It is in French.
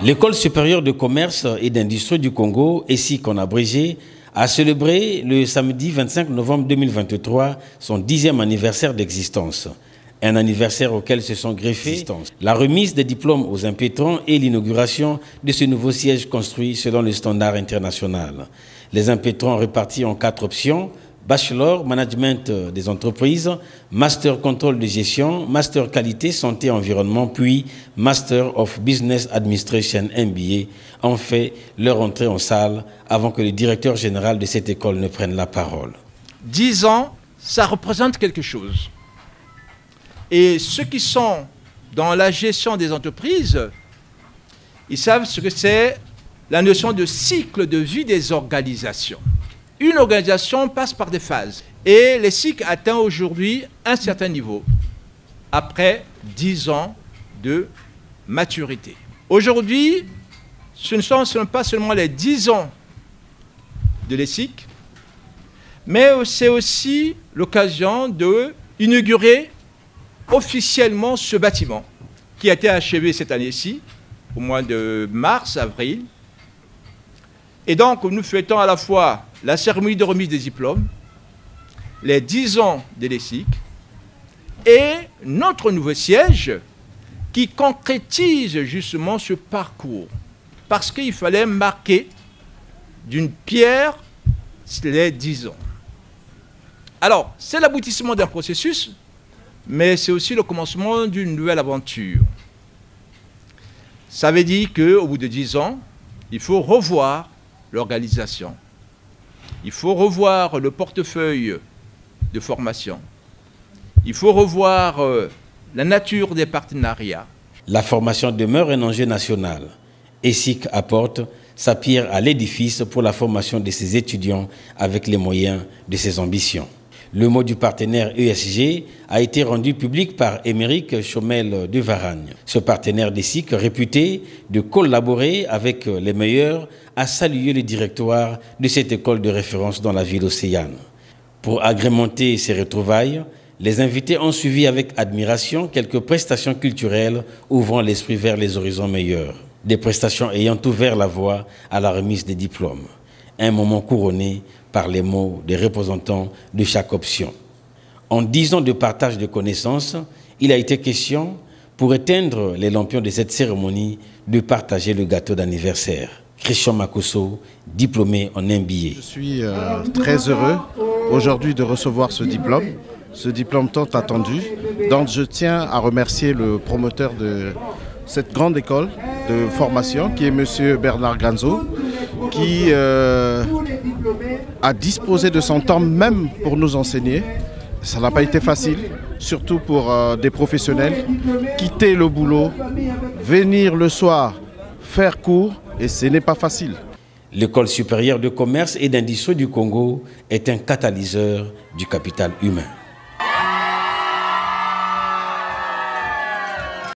L'École supérieure de commerce et d'industrie du Congo, ESIC en abrégé, a célébré le samedi 25 novembre 2023 son 10e anniversaire d'existence. Un anniversaire auquel se sont greffés la remise des diplômes aux impétrants et l'inauguration de ce nouveau siège construit selon le standard international. Les impétrants répartis en 4 options: Bachelor, Management des entreprises, Master Contrôle de gestion, Master Qualité, Santé, Environnement, puis Master of Business Administration, MBA, ont fait leur entrée en salle avant que le directeur général de cette école ne prenne la parole. 10 ans, ça représente quelque chose. Et ceux qui sont dans la gestion des entreprises, ils savent ce que c'est la notion de cycle de vie des organisations. Une organisation passe par des phases. Et l'ESIC atteint aujourd'hui un certain niveau, après 10 ans de maturité. Aujourd'hui, ce ne sont pas seulement les 10 ans de l'ESIC, mais c'est aussi l'occasion d'inaugurer officiellement ce bâtiment qui a été achevé cette année-ci, au mois de mars, avril. Et donc, nous fêtons à la fois la cérémonie de remise des diplômes, les 10 ans de l'ESIC et notre nouveau siège qui concrétise justement ce parcours. Parce qu'il fallait marquer d'une pierre les 10 ans. Alors, c'est l'aboutissement d'un processus, mais c'est aussi le commencement d'une nouvelle aventure. Ça veut dire qu'au bout de 10 ans, il faut revoir l'organisation. Il faut revoir le portefeuille de formation. Il faut revoir la nature des partenariats. La formation demeure un enjeu national. ESIC apporte sa pierre à l'édifice pour la formation de ses étudiants avec les moyens de ses ambitions. Le mot du partenaire ESG a été rendu public par Émeric Chomel de Varagne. Ce partenaire d'ESIC, réputé de collaborer avec les meilleurs, a salué le directoire de cette école de référence dans la ville océane. Pour agrémenter ces retrouvailles, les invités ont suivi avec admiration quelques prestations culturelles ouvrant l'esprit vers les horizons meilleurs. Des prestations ayant ouvert la voie à la remise des diplômes. Un moment couronné par les mots des représentants de chaque option. En 10 ans de partage de connaissances, il a été question, pour éteindre les lampions de cette cérémonie, de partager le gâteau d'anniversaire. Christian Makosso, diplômé en MBA. Je suis très heureux aujourd'hui de recevoir ce diplôme tant attendu. Donc je tiens à remercier le promoteur de cette grande école de formation qui est M. Bernard Ganzo, qui a disposé de son temps même pour nous enseigner. Ça n'a pas été facile, surtout pour des professionnels. Quitter le boulot, venir le soir, faire cours, et ce n'est pas facile. L'École supérieure de commerce et d'industrie du Congo est un catalyseur du capital humain.